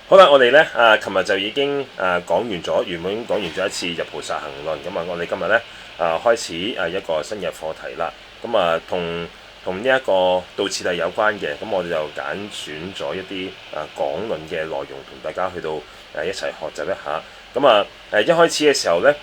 好啦，我哋咧琴日就已經講完咗，原本講完咗一次入菩薩行論，咁我哋今日咧開始一個新嘅課題啦。咁同呢一個道次第有關嘅，咁我哋就揀選咗一啲講論嘅內容，同大家去到一齊學習一下。咁一開始嘅時候咧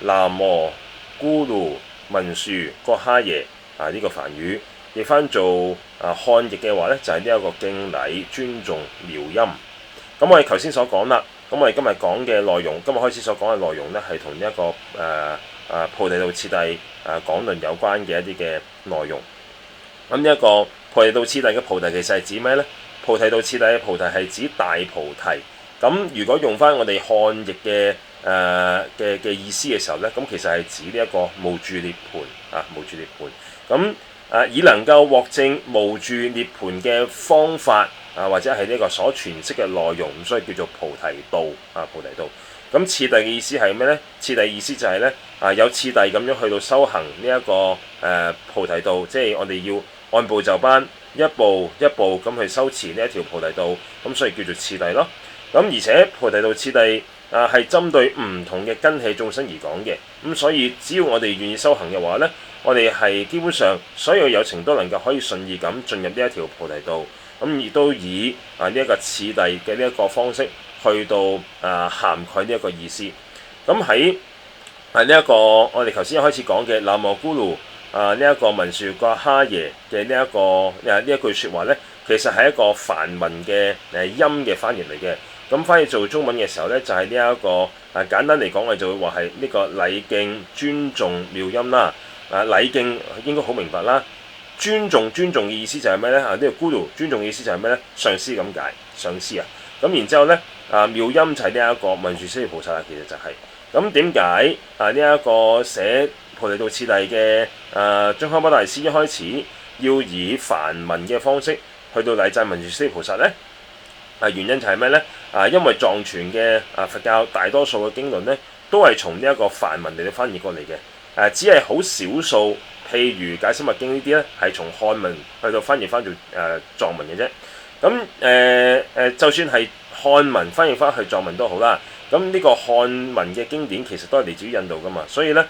南無咕嚕文殊覺哈耶呢個梵語譯翻做漢譯嘅話咧，就係呢一個敬禮尊重妙音。咁我哋頭先所講啦，咁我哋今日講嘅內容，今日開始所講嘅內容咧，係同呢一個菩提道次第講論有關嘅一啲嘅內容。咁呢一個菩提道次第嘅菩提其實係指咩咧？菩提道次第嘅菩提係指大菩提。咁如果用翻我哋漢譯嘅意思嘅時候咧，咁其實係指呢一個無住涅槃無住涅槃。咁以能夠獲證無住涅槃嘅方法或者係呢個所詮釋嘅內容，所以叫做菩提道菩提道。咁次第嘅意思係咩咧？次第意思就係咧有次第咁樣去到修行呢一個菩提道，即係我哋要按部就班，一步一步咁去修持呢一條菩提道，咁所以叫做次第咯。咁而且菩提道次第係針對唔同嘅根器眾生而講嘅，咁所以只要我哋願意修行嘅話咧，我哋係基本上所有有情都能夠可以順意咁進入呢一條菩提道。咁亦都以呢一個次第嘅呢一個方式去到涵蓋呢一個意思。咁喺呢一個我哋頭先一開始講嘅南無咕嚕呢一個文殊覺哈耶嘅呢一句説話咧，其實係一個梵文嘅音嘅翻譯嚟嘅。咁翻譯做中文嘅時候咧，就係呢一個簡單嚟講，我哋就會話係呢個禮敬尊重妙音啦。禮敬應該好明白啦。尊重嘅意思就係咩咧？呢個咕嚕尊重嘅意思就係咩咧？上師咁解，上師咁然之後咧妙音就係呢一個文殊師利菩薩其實就係。咁點解呢一個寫菩提道次第嘅宗喀巴大師一開始要以梵文嘅方式去到禮讚文殊師利菩薩咧？原因就係咩咧？因為藏傳嘅佛教大多數嘅經論咧，都係從呢一個梵文嚟到翻譯過嚟嘅。只係好少數，譬如解釋密經呢啲咧，係從漢文去到翻譯翻做藏文嘅啫。咁就算係漢文翻譯翻去藏文都好啦。咁呢個漢文嘅經典其實都係嚟自於印度噶嘛。所以咧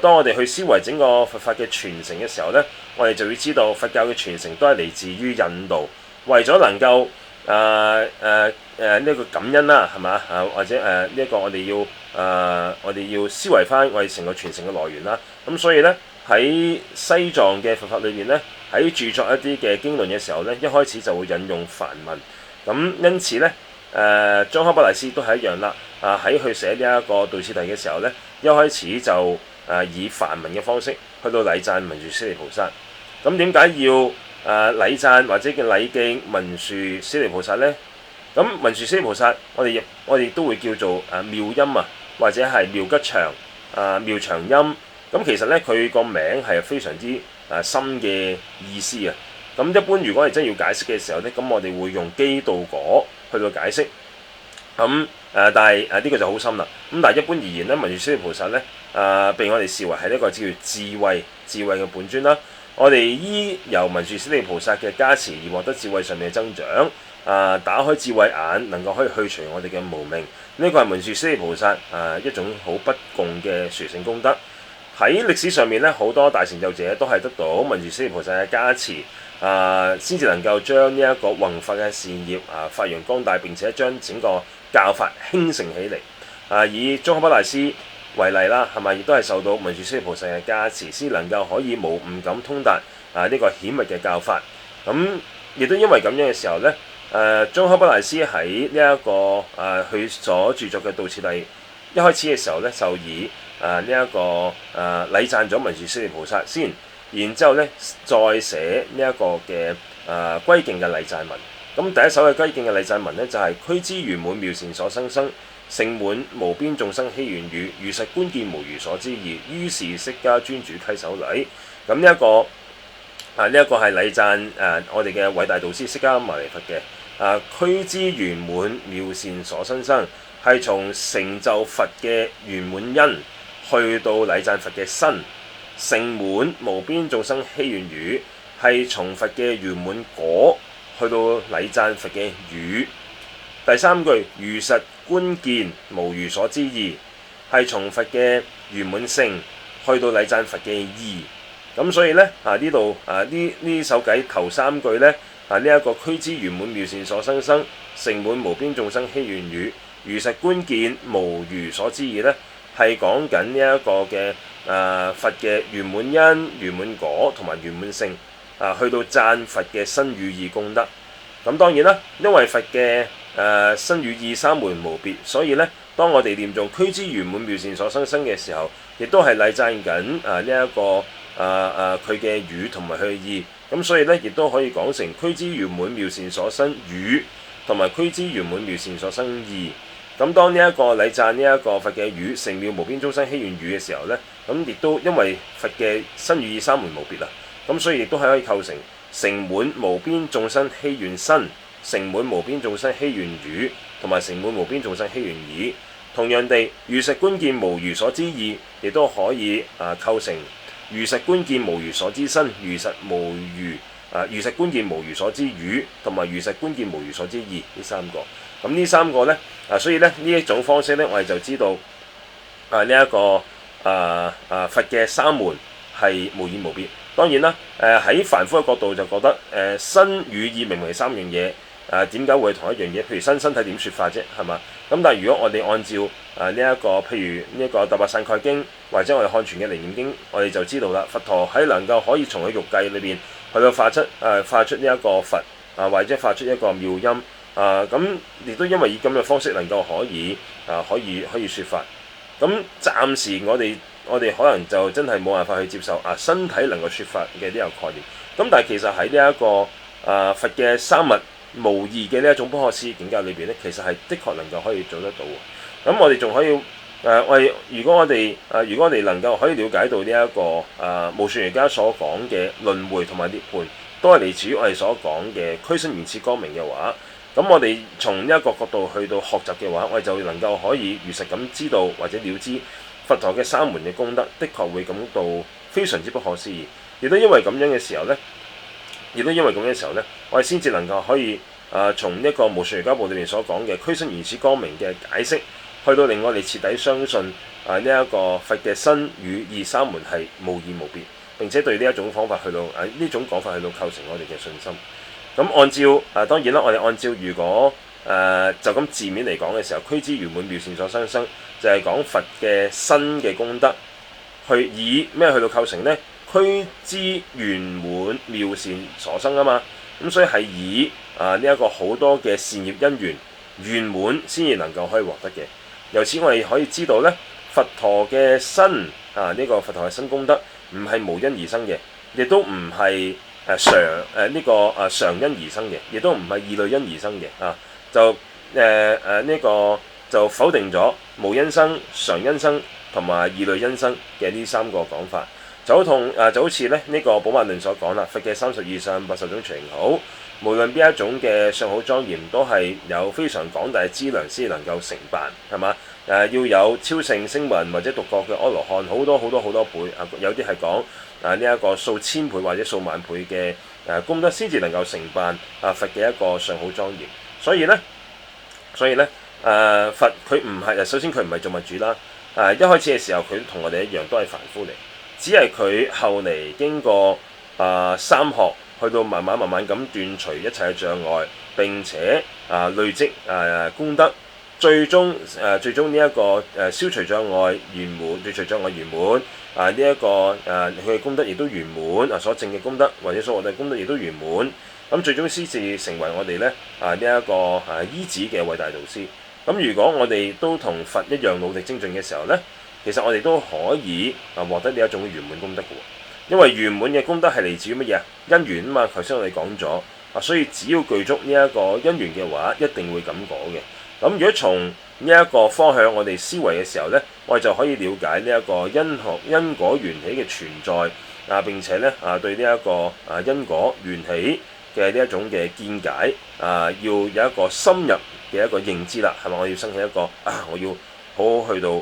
當我哋去思維整個佛法嘅傳承嘅時候咧，我哋就要知道佛教嘅傳承都係嚟自於印度。為咗能夠呢個感恩啦，係嘛或者呢一個我哋要思維翻我哋成個傳承嘅來源啦。咁所以咧喺西藏嘅佛法裏邊咧，喺著作一啲嘅經論嘅時候咧，一開始就會引用梵文。咁因此咧宗喀巴大師都係一樣啦。喺去寫呢一個道次第嘅時候咧，一開始就以梵文嘅方式去到禮讚文殊師利菩薩。咁點解要禮讚或者叫禮敬文殊師利菩薩咧？咁文殊師利菩薩我哋都會叫做妙音或者係妙吉祥妙長音。咁其實咧佢個名係非常之深嘅意思啊。咁一般如果係真要解釋嘅時候咧，咁我哋會用基道果去到解釋。咁但係呢個就好深啦。咁但係一般而言咧，文殊師利菩薩咧被我哋視為係一個叫智慧嘅本尊啦。我哋依由文殊師利菩薩嘅加持而獲得智慧上面嘅增長，打開智慧眼，能夠可以去除我哋嘅無明。呢個係文殊師利菩薩一種好不共嘅殊勝功德。喺歷史上面咧，好多大成就者都係得到文殊師利菩薩嘅加持，先至能夠將呢一個弘法嘅善業發揚光大，並且將整個教法興盛起嚟。以宗喀巴大師為例啦，係咪亦都係受到文殊師利菩薩嘅加持，先能夠可以無誤咁通達呢個顯密嘅教法。咁亦都因為咁樣嘅時候咧，宗喀巴大師喺呢一個佢所著作嘅道次第一開始嘅時候咧，就以呢一個禮讚咗文殊師利菩薩先，然之後咧再寫呢一個嘅歸敬嘅禮讚文。咁第一首嘅歸敬嘅禮讚文咧，就係俱胝圓滿妙善所生生，盛滿無邊眾生希願語，如實觀見無餘所知義，於是釋迦尊主稽首禮。咁呢一個係禮讚我哋嘅偉大導師釋迦牟尼佛嘅俱胝圓滿妙善所生生，係從成就佛嘅圓滿因去到禮讚佛嘅身。盛滿無邊眾生希願語，係從佛嘅圓滿果去到禮讚佛嘅語。第第三句如實觀見無餘所知義，係從佛嘅圓滿性去到禮讚佛嘅義。咁所以呢，呢度呢首偈頭三句呢，呢一個俱胝圓滿妙善所生生，盛滿無邊眾生希願語，如實觀見無餘所知義呢，係講緊呢一個嘅佛嘅圓滿因、圓滿果同埋圓滿性去到讚佛嘅身語意功德。咁當然啦，因為佛嘅身語意三門無別，所以呢，當我哋念誦俱胝圓滿妙善所生生嘅時候，亦都係禮讚緊呢一個佢嘅語同埋佢嘅意。咁所以呢，亦都可以講成俱胝圓滿妙善所生語同埋俱胝圓滿妙善所生意。咁當呢一個禮讚呢一個佛嘅語成妙無邊眾生希願語嘅時候呢，咁亦都因為佛嘅身語意三門無別啊，咁所以亦都係可以構成成滿無邊眾生希願身、成滿無邊眾生希願語同埋成滿無邊眾生希願意。同樣地，如實觀見無餘所知義，亦都可以構成如實觀見無餘所知身、如實觀見無餘所知語同埋如實觀見無餘所知義呢三個。咁呢三個呢，所以呢，呢一種方式呢，我哋就知道呢一個佛嘅三門係無異無別。當然啦，喺凡夫嘅角度就覺得身語意明明係三樣嘢，點解會係同一樣嘢？譬如身體點説法啫，係嘛？咁但係如果我哋按照呢一個譬如呢一個《大八散蓋經》或者我哋漢傳嘅《楞嚴經》，我哋就知道啦，佛陀喺能夠可以從佢欲計裏邊去到發出呢一個佛或者發出一個妙音咁亦都因為以咁嘅方式能夠可以説法。咁暫時我哋可能就真係冇辦法去接受身體能夠説法嘅呢個概念。咁但係其實喺呢一個佛嘅三密無異嘅呢一種不可思議境界裏邊咧，其實係的確能夠可以做得到嘅。咁我哋仲可以如果我哋能夠可以了解到呢一個無上瑜伽所講嘅輪迴同埋涅槃，都係嚟自於我哋所講嘅俱生圓徹光明嘅話，咁我哋從呢一個角度去到學習嘅話，我哋就能夠可以如實咁知道或者了知佛陀嘅三門嘅功德，的確會感到非常之不可思議。亦都因為咁樣嘅時候呢，我哋先至能夠可以從一個無上瑜伽部裏面所講嘅俱生圓徹光明嘅解釋，去到令我哋徹底相信呢一個佛嘅身語意三門係無異無別，並且對呢一種方法去到呢種講法去到構成我哋嘅信心。咁按照當然啦，我哋按照如果就咁字面嚟講嘅時候，俱胝圓滿妙善所生生就係講佛嘅身嘅功德，去以咩去到構成呢？俱胝圓滿妙善所生啊嘛，咁所以係以呢一個好多嘅善業因緣圓滿先至能夠可以獲得嘅。由此我哋可以知道呢，佛陀嘅身呢個佛陀嘅身功德唔係無因而生嘅，亦都唔係常因而生嘅，亦都唔係異類因而生嘅呢個就否定咗無因生、常因生同埋異類因生嘅呢三個講法。就好似呢個寶鬘論所講啦，佛嘅32相80種隨形好，無論邊一種嘅相好莊嚴，都係有非常廣大嘅資糧先能夠成辦，係嘛？要有超勝聲聞或者獨覺嘅阿羅漢，好多倍有啲係講呢一個數千倍或者數萬倍嘅功德先至能夠成辦佛嘅一個相好莊嚴。所以呢，佛佢唔係首先佢唔係造物主啦。一開始嘅時候佢同我哋一樣都係凡夫嚟。只係佢後嚟經過三學，去到慢慢咁斷除一切嘅障礙，並且累積功德，最終呢一個消除障礙圓滿，斷除障礙圓滿呢一個佢嘅功德亦都圓滿所證嘅功德或者所獲得嘅功德亦都圓滿。咁最終先至成為我哋呢一個依止嘅偉大導師。咁如果我哋都同佛一樣努力精進嘅時候呢，其實我哋都可以獲得呢一種圓滿功德嘅喎，因為圓滿嘅功德係嚟自於乜嘢？因緣啊嘛。頭先我哋講咗所以只要具足呢一個因緣嘅話，一定會感果嘅。咁如果從呢一個方向我哋思維嘅時候呢，我哋就可以了解呢一個因果緣起嘅存在並且呢對呢一個因果緣起嘅呢一種嘅見解要有一個深入嘅一個認知啦，係咪？我要生起一個我要好好去到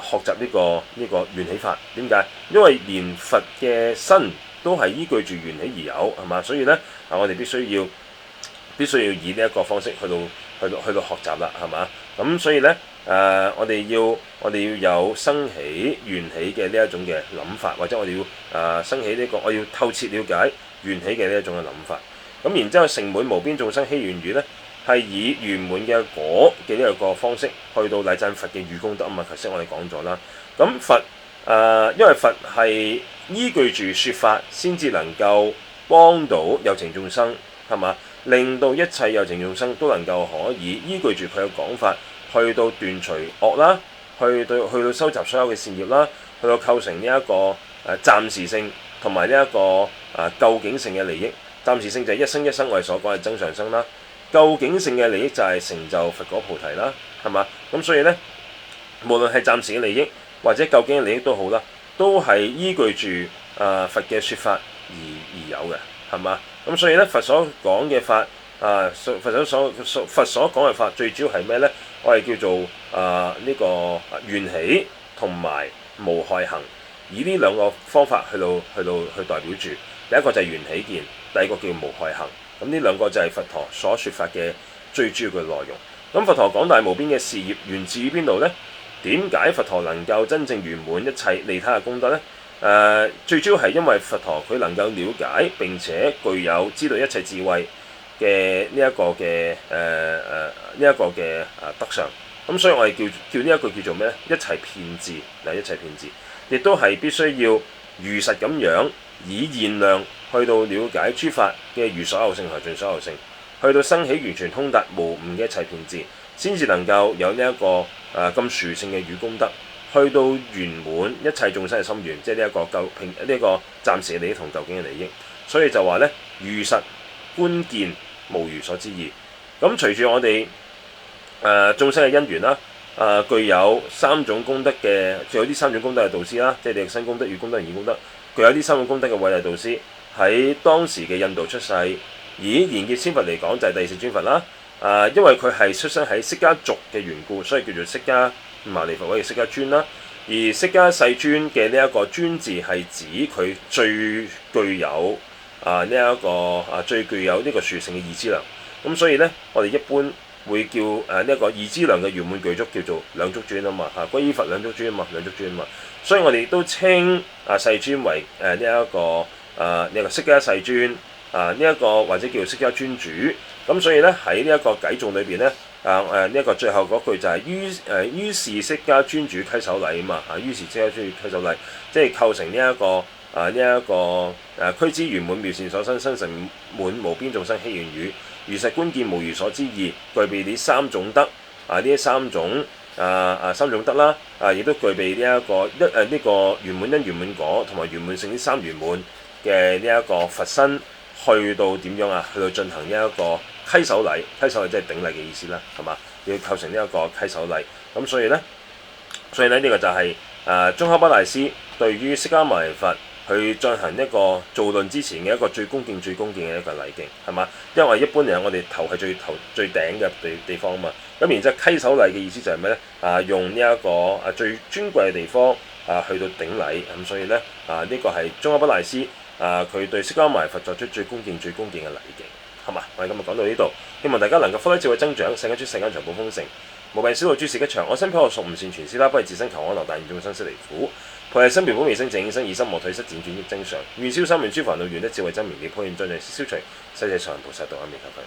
學習呢個緣起法。點解？因為連佛嘅身都係依據住緣起而有，係嘛？所以呢我哋必須要以呢一個方式去到去到學習啦，係嘛？咁所以咧我哋要有生起緣起嘅呢一種嘅諗法，或者我哋要生起呢個我要透徹了解緣起嘅呢一種嘅諗法。咁然之後成滿無邊眾生希願語咧，係以圓滿嘅果嘅呢一個方式去到禮讚佛嘅語功德啊嘛。頭先我哋講咗啦。咁佛因為佛係依據住説法先至能夠幫到有情眾生，係嘛？令到一切有情眾生都能夠可以依據住佢嘅講法，去到斷除惡啦，去到收集所有嘅善業啦，去到構成呢一個暫時性同埋呢一個究竟性嘅利益。暫時性就係一生一生我哋所講嘅增上生啦，究竟性嘅利益就係成就佛果菩提啦，係嘛？咁所以咧，無論係暫時嘅利益或者究竟嘅利益都好啦，都係依據住佛嘅説法而有嘅，係嘛？咁所以咧，佛所講嘅法佛所講嘅法最主要係咩咧？我哋叫做呢個緣起同埋無害行，以呢兩個方法去代表住。第一個就係緣起見，第二個叫無害行。咁呢兩個就係佛陀所説法嘅最主要嘅內容。咁佛陀廣大無邊嘅事業源自於邊度呢？點解佛陀能夠真正圓滿一切利他嘅功德呢？最主要係因為佛陀佢能夠了解並且具有知道一切智慧嘅呢一個嘅德相。咁所以我哋叫呢一句叫做咩咧？一切遍智，一切遍智，亦都係必須要如實咁樣以現量去到了解諸法嘅如所有性同盡所有性，去到生起完全通達無誤嘅一切遍智，先至能夠有呢一個咁殊勝嘅語功德，去到圓滿一切眾生嘅心願，即係呢一個暫時嘅利益同究竟嘅利益。所以就話咧，如實觀見無餘所知義。咁隨住我哋眾生嘅因緣啦，具有三種功德嘅，具有呢三種功德嘅導師啦，即係利益身功德、語功德、義功德，具有呢三種功德嘅偉大導師喺當時嘅印度出世。以賢劫千佛嚟講，就係第四尊佛啦。因為佢係出生喺釋迦族嘅緣故，所以叫做釋迦牟尼佛或者釋迦尊啦。而釋迦世尊嘅呢一個尊字係指佢最具有最具有呢個殊勝嘅意資糧。咁所以咧，我哋一般會叫呢一個意資糧嘅圓滿具足叫做兩足尊啊嘛，歸依佛兩足尊啊嘛，兩足尊啊嘛。所以我哋都稱世尊為呢一個釋迦世尊呢一個或者叫做釋迦尊主。咁所以咧，喺呢一個偈頌裏邊咧，呢一個最後嗰句就係於是釋迦尊主稽首禮啊嘛，於是釋迦尊主稽首禮，即係構成呢一個俱胝圓滿妙善所生，生成滿無邊眾生希願語，如實觀見無餘所知義，具備呢三種德呢三種德啦，亦都具備呢個圓滿因、圓滿果同埋圓滿性呢三圓滿嘅呢一個佛身，去到點樣啊？去到進行呢一個稽首禮，稽首禮即係頂禮嘅意思啦，係嘛？要構成呢一個稽首禮。咁所以咧呢個就係宗喀巴大師對於釋迦牟尼佛去進行一個造論之前嘅一個最恭敬嘅一個禮敬，係嘛？因為一般嚟講，我哋頭係最頂嘅地方啊嘛。咁然之後稽首禮嘅意思就係咩咧？用呢一個最尊貴嘅地方去到頂禮。咁所以咧呢個係宗喀巴大師佢對釋迦牟尼佛作出最恭敬嘅禮敬，係嘛？我哋今日講到呢度，希望大家能夠福德智慧增長，世間長保豐盛，無病小路諸事吉祥。我身披我屬唔善傳師啦，不為自身求安樂，但願眾生悉離苦。菩提心妙本未生，淨應生，以心莫退失，漸轉益增上。願消三昧諸煩惱，願得智慧真明了，普願將罪消除，世世常行菩薩道。阿彌陀佛。